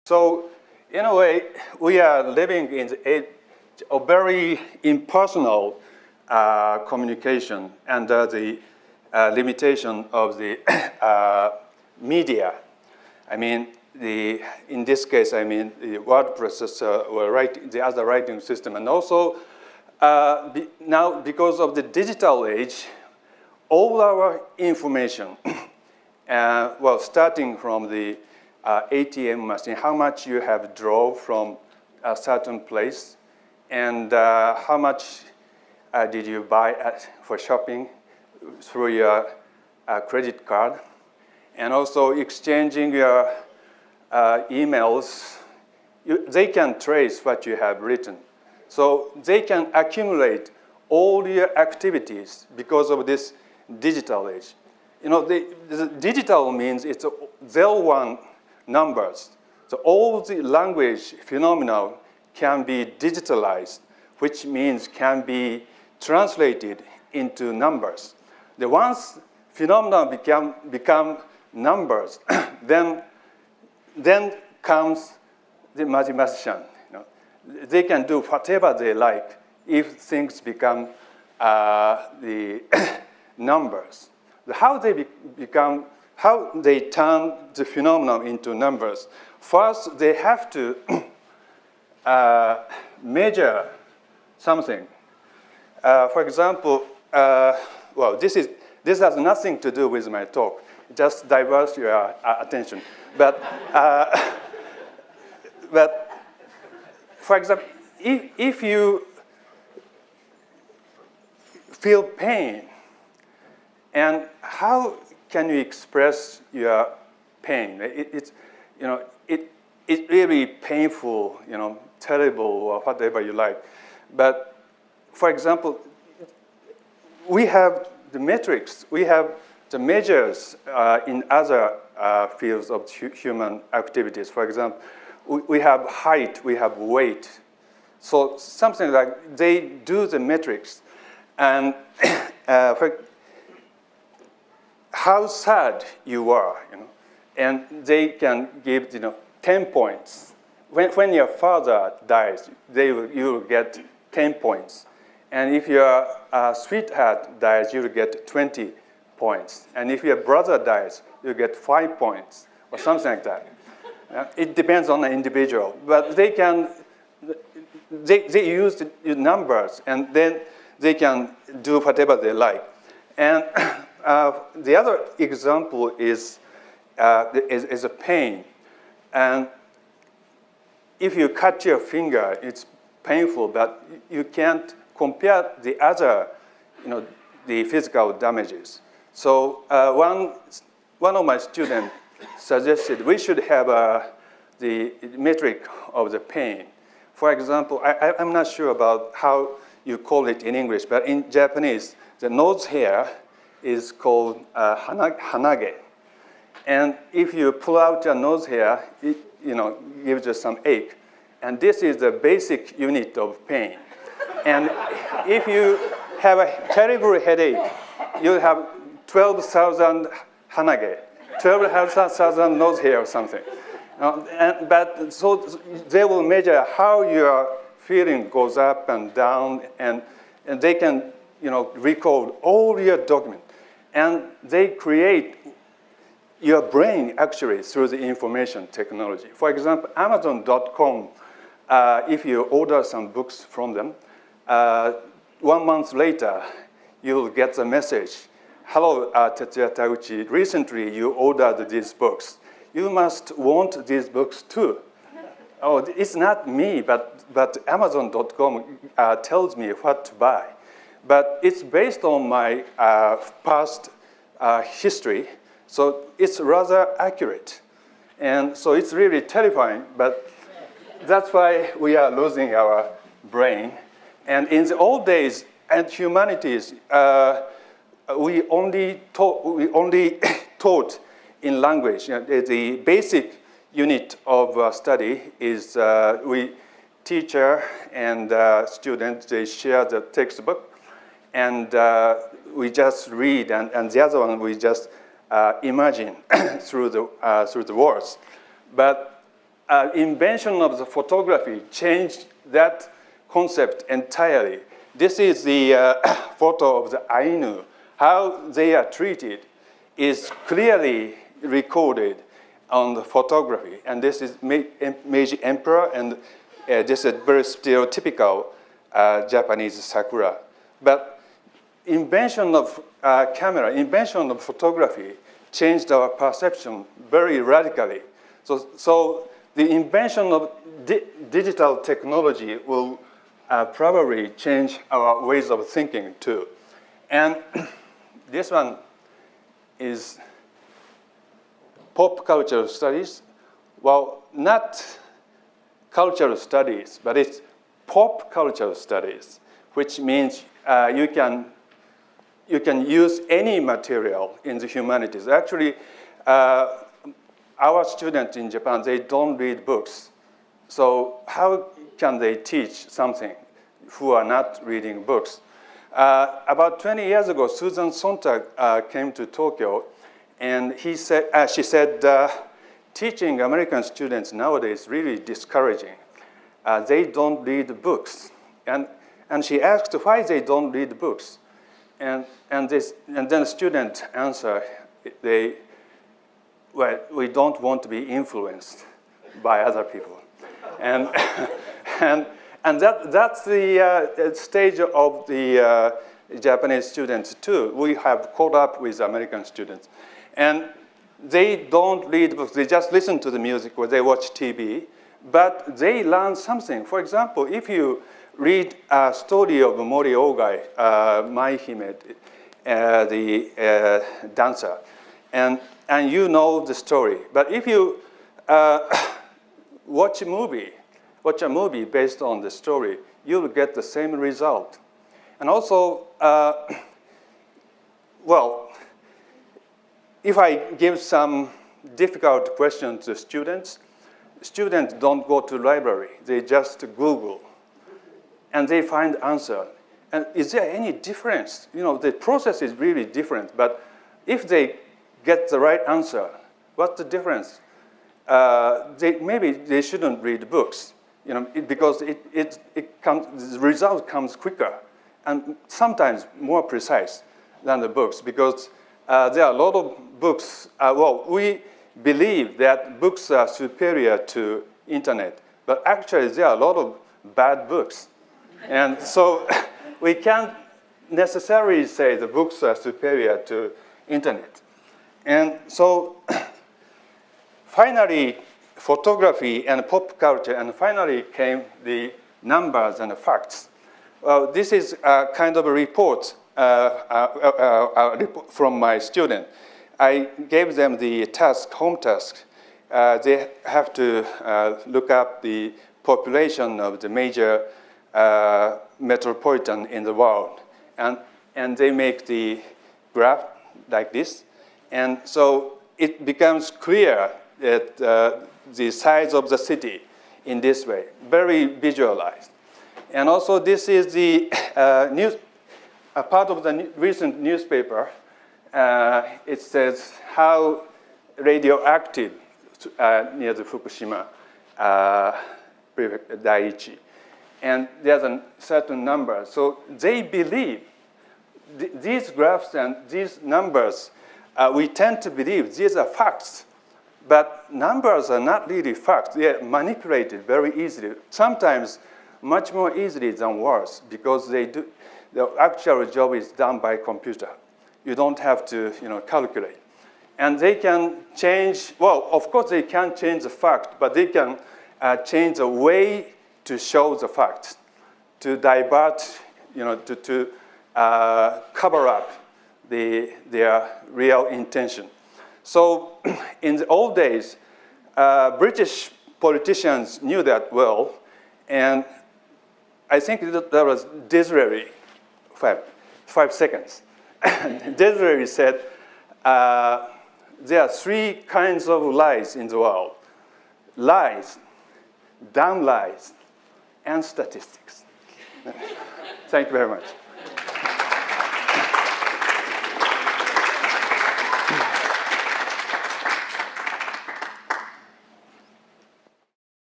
So in a way, we are living in a very impersonal communication under the limitation of the media. I mean, in this case, I mean the word processor or the other writing system, and also now because of the digital age, all our information, well, starting from the ATM machine, how much you have drawn from a certain place, and how much did you buy for shopping through your credit card, and also exchanging your emails, they can trace what you have written. So they can accumulate all your activities because of this digital age. You know, the digital means it's 0-1 numbers. So all the language phenomena can be digitalized, which means can be translated into numbers. Once phenomena become numbers, then comes the mathematician. You know, they can do whatever they like if things become the numbers. How they turn the phenomenon into numbers. First, they have to measure something. For example, well, this has nothing to do with my talk. Just divert your attention. But for example, if you feel pain, and how can you express your pain? It's really painful, you know, terrible, or whatever you like. But for example, we have the metrics, we have the measures in other fields of human activities. For example, we have height, we have weight. So something like they do the metrics, and how sad you are, you know, and they can give 10 points. When your father dies, you will get 10 points. And if your sweetheart dies, you will get 20 points. And if your brother dies, you get 5 points, or something like that. It depends on the individual. But they use the numbers, and then they can do whatever they like. And the other example is a pain. And if you cut your finger, it's painful, but you can't compare the other, the physical damages. So one of my students suggested we should have the metric of the pain. For example, I'm not sure about how you call it in English, but in Japanese, the nose hair is called hanage. And if you pull out your nose hair, it gives you some ache. And this is the basic unit of pain. And if you have a terrible headache, you have 12,000 hanage, 12,000 nose hair or something. But so they will measure how your feeling goes up and down, and they can record all your documents. And they create your brain actually through the information technology. For example, Amazon.com, if you order some books from them, 1 month later, you'll get the message, "Hello, Tetsuya Taguchi, recently you ordered these books. You must want these books too." Oh, it's not me, but Amazon.com tells me what to buy. But it's based on my past history, so it's rather accurate. And so it's really terrifying, but that's why we are losing our brain. And in the old days, and humanities, we only taught in language. The basic unit of study is teacher and student, they share the textbook, and we just read, and the other one we just imagine through the words. But invention of the photography changed that concept entirely. This is the photo of the Ainu. How they are treated is clearly recorded on the photography. And this is Meiji Emperor, and this is very stereotypical Japanese sakura. But invention of camera, invention of photography changed our perception very radically. So the invention of digital technology will probably change our ways of thinking too. And this one is pop culture studies. Well, not cultural studies, but it's pop culture studies, which means you can use any material in the humanities. Actually, our students in Japan, they don't read books. So how can they teach something who are not reading books? About 20 years ago, Susan Sontag came to Tokyo, and she said, teaching American students nowadays is really discouraging. They don't read books. And she asked why they don't read books. And then the student answered, well, we don't want to be influenced by other people. And that's the stage of the Japanese students too. We have caught up with American students. And they don't read books. They just listen to the music or they watch TV. But they learn something. For example, if you read a story of Mori Ogai, Maihime, the dancer, and you know the story. But if you watch a movie based on the story, you'll get the same result. And also, well, if I give some difficult questions to students don't go to library. They just Google, and they find answer. And is there any difference? You know, the process is really different, but if they get the right answer, what's the difference? Maybe they shouldn't read books, you know, because the result comes quicker and sometimes more precise than the books, because there are a lot of books. Well, we believe that books are superior to internet, but actually there are a lot of bad books. And so we can't necessarily say the books are superior to internet. And so finally, photography and pop culture, and finally came the numbers and the facts. This is a kind of a report from my student. I gave them the task, home task. They have to look up the population of the major metropolitan in the world. And they make the graph like this. And so it becomes clear that the size of the city in this way, very visualized. And also this is the a part of the recent newspaper. It says how radioactive near the Fukushima Daiichi. And there's a certain number. So they believe these graphs and these numbers, we tend to believe these are facts. But numbers are not really facts. They are manipulated very easily, sometimes much more easily than words, because the actual job is done by computer. You don't have to calculate. And they can change, well, of course they can't change the fact, but they can change the way to show the facts, to divert, to cover up their real intention. So in the old days, British politicians knew that well, and I think there was Disraeli, 5 seconds. Disraeli said, there are 3 kinds of lies in the world: lies, damn lies, and statistics. Thank you very much.